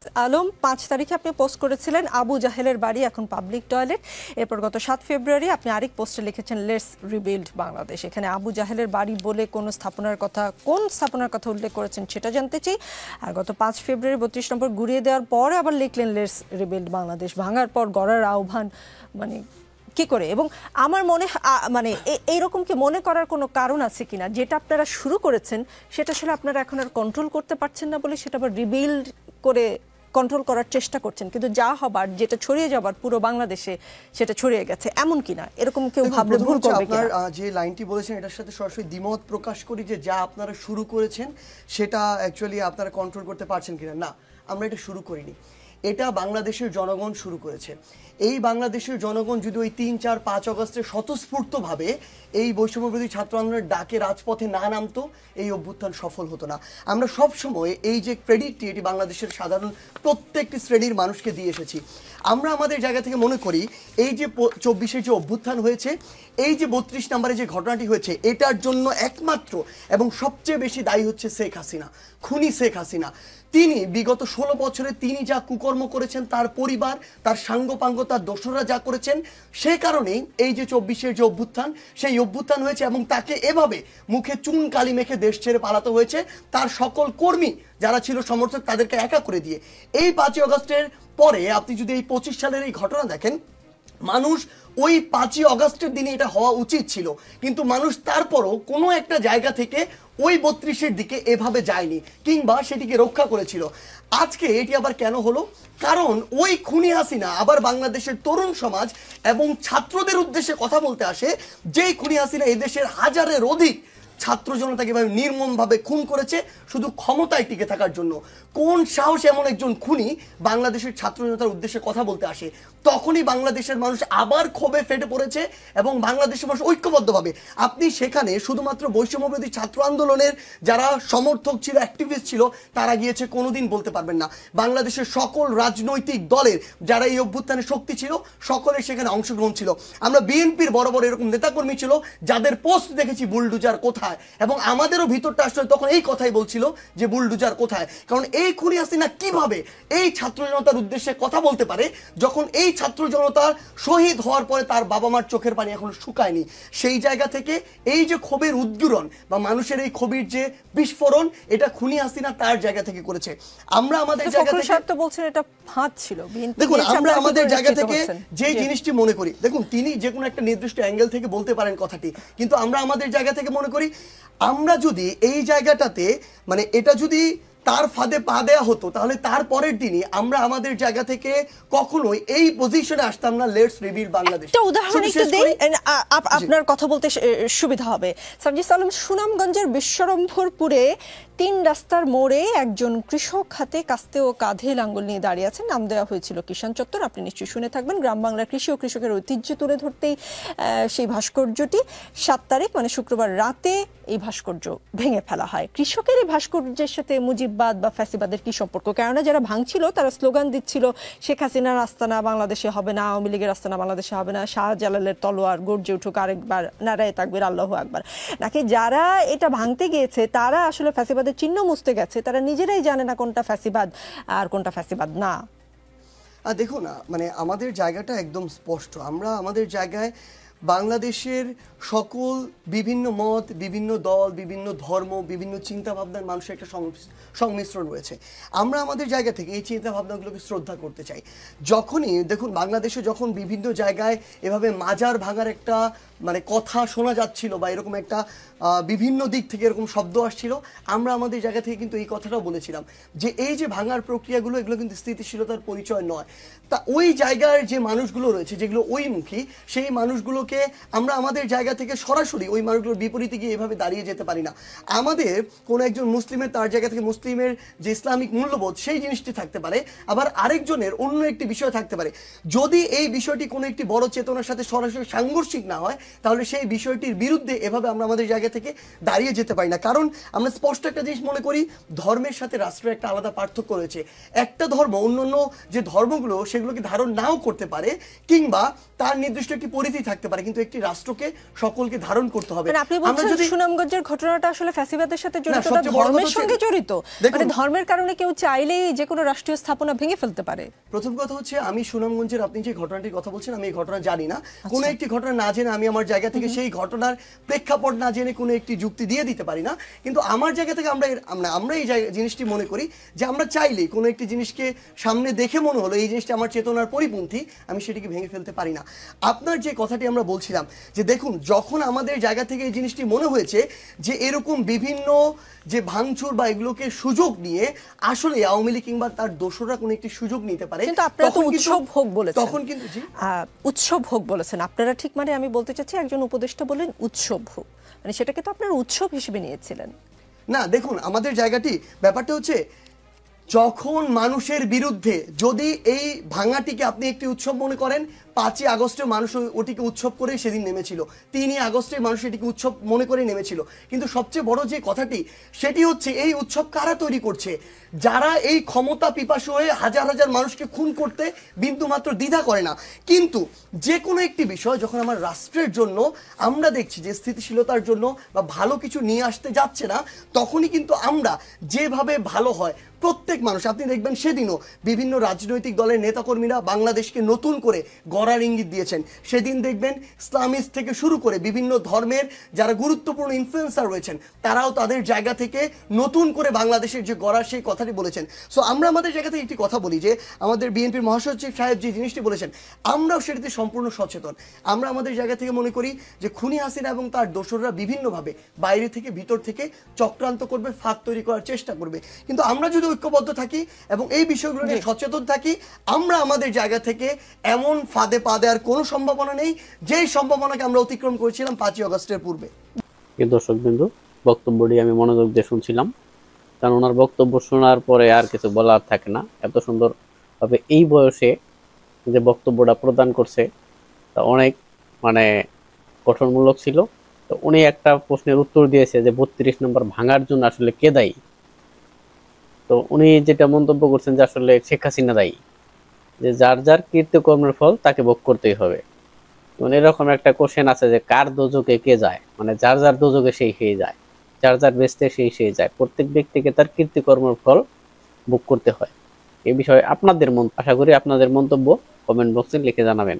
আলম ৫ তারিখে আপনি পোস্ট করেছিলেন আবু জাহেলের বাড়ি এখন পাবলিক টয়লেট। এরপর গত ৭ ফেব্রুয়ারি আপনি আরেক পোস্টে লিখেছেন লেটস রিবিল্ড বাংলাদেশ। এখানে আবু জাহেলের বাড়ি বলে কোন স্থাপনার কথা উল্লেখ করেছেন সেটা জানতে চাই। আর গত ৫ ফেব্রুয়ারি ৩২ নম্বর ঘুরিয়ে দেওয়ার পরে আবার লিখলেন লেটস রিবিল্ড বাংলাদেশ। ভাঙার পর গড়ার আহ্বান মানে কি করে? এবং আমার মনে এইরকম কি মনে করার কোনো কারণ আছে কিনা যেটা আপনারা শুরু করেছেন সেটা আসলে আপনারা এখন আর কন্ট্রোল করতে পারছেন না বলে সেটা আবার রিবিল্ড করে কন্ট্রোল করার চেষ্টা করছেন, কিন্তু যা হবার যেটা ছড়িয়ে যাবার পুরো বাংলাদেশে সেটা ছড়িয়ে গেছে, এমন কিনা? এরকম কেউ ভাবলে ভুল করবে কিনা? আপনার যে লাইনটি বলেছেন এটার সাথে সরাসরি দ্বিমত প্রকাশ করি যে যা আপনারা শুরু করেছেন সেটা অ্যাকচুয়ালি আপনারা কন্ট্রোল করতে পারছেন কিনা। না, আমরা এটা শুরু করিনি, এটা বাংলাদেশের জনগণ শুরু করেছে। এই বাংলাদেশের জনগণ যদি ওই ৩, ৪, ৫ অগস্টে স্বতঃস্ফূর্তভাবে এই বৈষম্যবিরোধী ছাত্র আন্দোলনের ডাকে রাজপথে না নামতো, এই অভ্যুত্থান সফল হতো না। আমরা সবসময় এই যে ক্রেডিটটি এটি বাংলাদেশের সাধারণ প্রত্যেকটি শ্রেণীর মানুষকে দিয়ে এসেছি। আমরা আমাদের জায়গা থেকে মনে করি এই যে ২৪শে যে অভ্যুত্থান হয়েছে, এই যে ৩২ নম্বরে যে ঘটনাটি হয়েছে, এটার জন্য একমাত্র এবং সবচেয়ে বেশি দায়ী হচ্ছে শেখ হাসিনা, খুনি শেখ হাসিনা। তিনি বিগত ১৬ বছরে তিনি যা কুকর্ম করেছেন, তার পরিবার, তার সাঙ্গপাঙ্গ, তার দোসররা যা করেছেন, সে কারণেই এই যে ২৪শের যে অভ্যুত্থান, সেই অভ্যুত্থান হয়েছে এবং তাকে এভাবে মুখে চুন কালি মেখে দেশ ছেড়ে পালাতে হয়েছে তার সকল কর্মী যারা ছিল সমর্থক তাদেরকে একা করে দিয়ে। এই ৫ই অগস্টের পরে আপনি যদি এই ২৫ সালের এই ঘটনা দেখেন, মানুষ ওই ৫ই অগস্টের দিনে এটা হওয়া উচিত ছিল, কিন্তু মানুষ তারপরও কোনো একটা জায়গা থেকে ওই ৩২-এর দিকে এভাবে যায়নি কিংবা সেটিকে রক্ষা করেছিল। আজকে এটি আবার কেন হলো? কারণ ওই খুনি হাসিনা আবার বাংলাদেশের তরুণ সমাজ এবং ছাত্রদের উদ্দেশ্যে কথা বলতে আসে, যেই খুনি হাসিনা এদেশের হাজারের অধিক ছাত্র জনতাকে এভাবে নির্মমভাবে খুন করেছে শুধু ক্ষমতায় টিকে থাকার জন্য। কোন সাহস এমন একজন খুনি বাংলাদেশের ছাত্র জনতার উদ্দেশ্যে কথা বলতে আসে? তখনই বাংলাদেশের মানুষ আবার ক্ষোভে ফেটে পড়েছে এবং বাংলাদেশের মানুষ ঐক্যবদ্ধভাবে, আপনি সেখানে শুধুমাত্র বৈষম্যবিরোধী ছাত্র আন্দোলনের যারা সমর্থক ছিল, অ্যাক্টিভিস্ট ছিল, তারা গিয়েছে কোনোদিন বলতে পারবেন না। বাংলাদেশের সকল রাজনৈতিক দলের যারা এই অভ্যুত্থানে শক্তি ছিল, সকলের সেখানে অংশগ্রহণ ছিল। আমরা বিএনপির বড় বড় এরকম নেতাকর্মী ছিল যাদের পোস্ট দেখেছি বুলডুজার কোথায়, এবং আমাদেরও ভিতরটা আসলে তখন এই কথাই বলছিল যে বুলডুজার কোথায়। কারণ এই খুনি হাসিনা কিভাবে এই ছাত্র জনতার উদ্দেশ্যে কথা বলতে পারে যখন এই ছাত্র জনতা শহীদ হওয়ার পরে তার বাবা মার চোখের পানি এখনো শুকায়নি? সেই জায়গা থেকে এই যে ক্ষোভের উদ্গীরণ বা মানুষের এই ক্ষোভের যে বিস্ফোরণ, এটা খুনি হাসিনা তার জায়গা থেকে করেছে। আমরা আমাদের জায়গা থেকে বলছেন এটা ফাঁদ ছিল। দেখুন, আমরা আমাদের জায়গা থেকে যে জিনিসটি মনে করি, দেখুন তিনি যে কোনো একটা নির্দিষ্ট অ্যাঙ্গেল থেকে বলতে পারেন কথাটি, কিন্তু আমরা আমাদের জায়গা থেকে মনে করি আমরা যদি এই জায়গাটাতে এটা যদি তার ফাঁদে পা দেয়া হতো তাহলে তার পরের দিনই আমরা আমাদের জায়গা থেকে কখনোই এই পজিশনে আসতাম না। Let's rebuild Bangladesh. একটা উদাহরণ একটু দেই, আপনার কথা বলতে সুবিধা হবে। সার্জিস আলম, সুনামগঞ্জের বিশ্বরম্ভরপুরে ৩ রাস্তার মোড়ে একজন কৃষক হাতে কাস্তে ও কাঁধে লাঙ্গল নিয়ে দাঁড়িয়ে আছেন। নাম দেওয়া হয়েছিল কিষাণ চত্বর, আপনি নিশ্চয়ই শুনে থাকবেন। গ্রাম বাংলার কৃষি ও কৃষকের ঐতিহ্য তুলে ধরতেই সেই ভাস্কর্যটি ৭ তারিখ শুক্রবার রাতে এই ভাস্কর্য ভেঙে ফেলা হয়। কৃষকের এই ভাস্কর্যের সাথে মুজিববাদ বা ফ্যাসিবাদের কি সম্পর্ক? কেননা যারা ভাঙছিল তারা স্লোগান দিচ্ছিল শেখ হাসিনার আস্তানা বাংলাদেশে হবে না, আওয়ামী লীগের আস্তানা বাংলাদেশে হবে না, শাহজালালের তলোয়ার গর্জে উঠুক আরেকবার, নারায়ে তাকবীর, আল্লাহু আকবার। নাকি যারা এটা ভাঙতে গিয়েছে তারা আসলে ফ্যাসিবাদের চিহ্ন মুছতে গেছে, তারা নিজেরাই জানে না কোনটা ফ্যাসিবাদ আর কোনটা ফ্যাসিবাদ না। দেখুন, আমাদের জায়গাটা একদম স্পষ্ট। আমরা আমাদের জায়গায় বাংলাদেশের সকল বিভিন্ন মত, বিভিন্ন দল, বিভিন্ন ধর্ম, বিভিন্ন চিন্তা ভাবনার মানুষের একটা সংমিশ্রণ রয়েছে। আমরা আমাদের জায়গা থেকে এই চিন্তা ভাবনাগুলোকে শ্রদ্ধা করতে চাই। যখনই দেখুন বাংলাদেশে যখন বিভিন্ন জায়গায় এভাবে মাজার ভাঙার একটা কথা শোনা যাচ্ছিল বা এরকম একটা বিভিন্ন দিক থেকে এরকম শব্দ আসছিল, আমরা আমাদের জায়গা থেকে কিন্তু এই কথাটাও বলেছিলাম যে এই যে ভাঙার প্রক্রিয়াগুলো, এগুলো কিন্তু স্থিতিশীলতার পরিচয় নয়। তা ওই জায়গার যে মানুষগুলো রয়েছে যেগুলো ওইমুখী, সেই মানুষগুলোকে আমরা আমাদের জায়গা থেকে সরাসরি ওই মানুষগুলোর বিপরীতে গিয়ে এভাবে দাঁড়িয়ে যেতে পারি না। আমাদের কোনো একজন মুসলিমের তার জায়গা থেকে মুসলিমের যে ইসলামিক মূল্যবোধ সেই জিনিসটি থাকতে পারে, আবার আরেকজনের অন্য একটি বিষয় থাকতে পারে। যদি এই বিষয়টি কোনো একটি বড় চেতনার সাথে সরাসরি সাংঘর্ষিক না হয় তাহলে সেই বিষয়টির বিরুদ্ধে এভাবে আমরা আমাদের জায়গা থেকে দাঁড়িয়ে যেতে পারি না। কারণ আমরা স্পষ্ট একটা জিনিস মনে করি, ধর্মের সাথে রাষ্ট্রের একটা আলাদা পার্থক্য রয়েছে। একটা ধর্ম অন্যান্য যে ধর্মগুলো সেগুলোকে ধারণ নাও করতে পারে কিংবা তার নির্দিষ্ট একটি পরিধি থাকতে পারে, পারে, কিন্তু একটি রাষ্ট্রকে সকলকে ধারণ করতে হবে। মানে আপনি বলছেন সুনামগঞ্জের ঘটনাটা আসলে ফ্যাসিবাদের সাথে জড়িত না, ধর্মের সঙ্গে জড়িত, মানে ধর্মের কারণে কেউ চাইলেই যে কোনো রাষ্ট্রীয় স্থাপনা ভেঙে ফেলতে পারে। প্রথম কথা হচ্ছে, আমি সুনামগঞ্জের আপনি যে ঘটনাটির কথা বলছেন, আমি এই ঘটনা জানি না। কোনো একটি ঘটনা না জেনে আমি আমার জায়গা থেকে সেই ঘটনার প্রেক্ষাপট না জেনে কোনো একটি যুক্তি দিয়ে দিতে পারি না। কিন্তু আমার জায়গা থেকে আমরা এই জিনিসটি মনে করি যে আমরা চাইলেই কোনো একটি জিনিসকে সামনে দেখে মনে হলো এই জিনিসটা আমার চেতনার পরিপন্থী, আমি সেটিকে ভেঙে ফেলতে পারি না। আপনার যে কথাটি আমরা বলছিলাম যে দেখুন, যখন আমাদের জায়গা থেকে এই জিনিসটি মনে হয়েছে যে এরকম বিভিন্ন যে ভাঙচুর বা এগুলোকে সুযোগ নিয়ে আসলে আওয়ামী লীগ কিংবা তার দোসররা কোনো একটি সুযোগ নিতে পারে, কিন্তু আপনারা তো উৎসব হোক বলেছেন, তখন কিন্তু উৎসব হোক বলেছেন আপনারা, ঠিক মানে আমি বলতে চাচ্ছি একজন উপদেষ্টা বলেন উৎসব হোক, মানে সেটাকে তো আপনারা উৎসব হিসেবে নিয়েছিলেন না। দেখুন, আমাদের জায়গাটি ব্যাপারটা হচ্ছে, যখন মানুষের বিরুদ্ধে যদি এই ভাঙাটিকে আপনি একটি উৎসব মনে করেন, 5ই আগস্টে মানুষ ওটিকে উৎসব করে সেদিন নেমেছিল, 3ই আগস্টে মানুষ এটিকে উৎসব মনে করে নেমেছিল। কিন্তু সবচেয়ে বড় যে কথাটি সেটি হচ্ছে, এই উৎসব কারা তৈরি করছে? যারা এই ক্ষমতা পিপাসু হয়ে হাজার হাজার মানুষকে খুন করতে বিন্দুমাত্র দ্বিধা করে না। কিন্তু যে কোনো একটি বিষয় যখন আমার রাষ্ট্রের জন্য আমরা দেখছি যে স্থিতিশীলতার জন্য বা ভালো কিছু নিয়ে আসতে যাচ্ছে না, তখনই কিন্তু আমরা যেভাবে ভালো হয় প্রত্যেক মানুষ, আপনি দেখবেন সেদিনও বিভিন্ন রাজনৈতিক দলের নেতাকর্মীরা বাংলাদেশকে নতুন করে গড়ার ইঙ্গিত দিয়েছেন। সেদিন দেখবেন ইসলামিস্ট থেকে শুরু করে বিভিন্ন ধর্মের যারা গুরুত্বপূর্ণ ইনফ্লুয়েন্সার রয়েছেন, তারাও তাদের জায়গা থেকে নতুন করে বাংলাদেশের যে গড়া সেই কথাটি বলেছেন। সো আমরা আমাদের জায়গা থেকে একটি কথা বলি যে আমাদের বিএনপির মহাসচিব সাহেব যে জিনিসটি বলেছেন, আমরাও সেটিতে সম্পূর্ণ সচেতন। আমরা আমাদের জায়গা থেকে মনে করি যে খুনি হাসিনা এবং তার দোসররা বিভিন্নভাবে বাইরে থেকে ভিতর থেকে চক্রান্ত করবে, ফাঁদ তৈরি করার চেষ্টা করবে। কিন্তু আমরা যদি ঐক্যবদ্ধ থাকি এবং এই বিষয়গুলো নিয়ে সচেতন থাকি, আমরা আমাদের জায়গা থেকে এমন ফাঁদে পা দেওয়ার কোনো সম্ভাবনা নেই যেই সম্ভাবনাকে আমরা অতিক্রম করেছিলাম 5ই আগস্টের পূর্বে। দর্শক বিন্দু, বক্তব্যটি আমি মনোযোগ দিয়ে শুনছিলাম, কারণ ওনার বক্তব্য শোনার পরে আর কিছু বলার থাকে না। এত সুন্দরভাবে এই বয়সে যে বক্তব্যটা প্রদান করছে তা অনেক মানে গঠনমূলক ছিল। তো উনি একটা প্রশ্নের উত্তর দিয়েছে যে 32 নম্বর ভাঙার জন্য আসলে কে দায়ী। তো উনি যেটা মন্তব্য করছেন যে আসলে শেখ হাসিনা দায়ী, যে যার যার কৃতকর্মের ফল তাকে ভোগ করতেই হবে। মানে এরকম একটা কোশ্চেন আছে যে কার দোজকে কে যায়, মানে যার যার দোজকে সেই খেয়ে যায়, যার যার বেস্তে সেই যায়। প্রত্যেক ব্যক্তিকে তার কৃতকর্মের ফল ভোগ করতে হয়। এই বিষয়ে আপনাদের আশা করি আপনাদের মন্তব্য কমেন্ট বক্সে লিখে জানাবেন।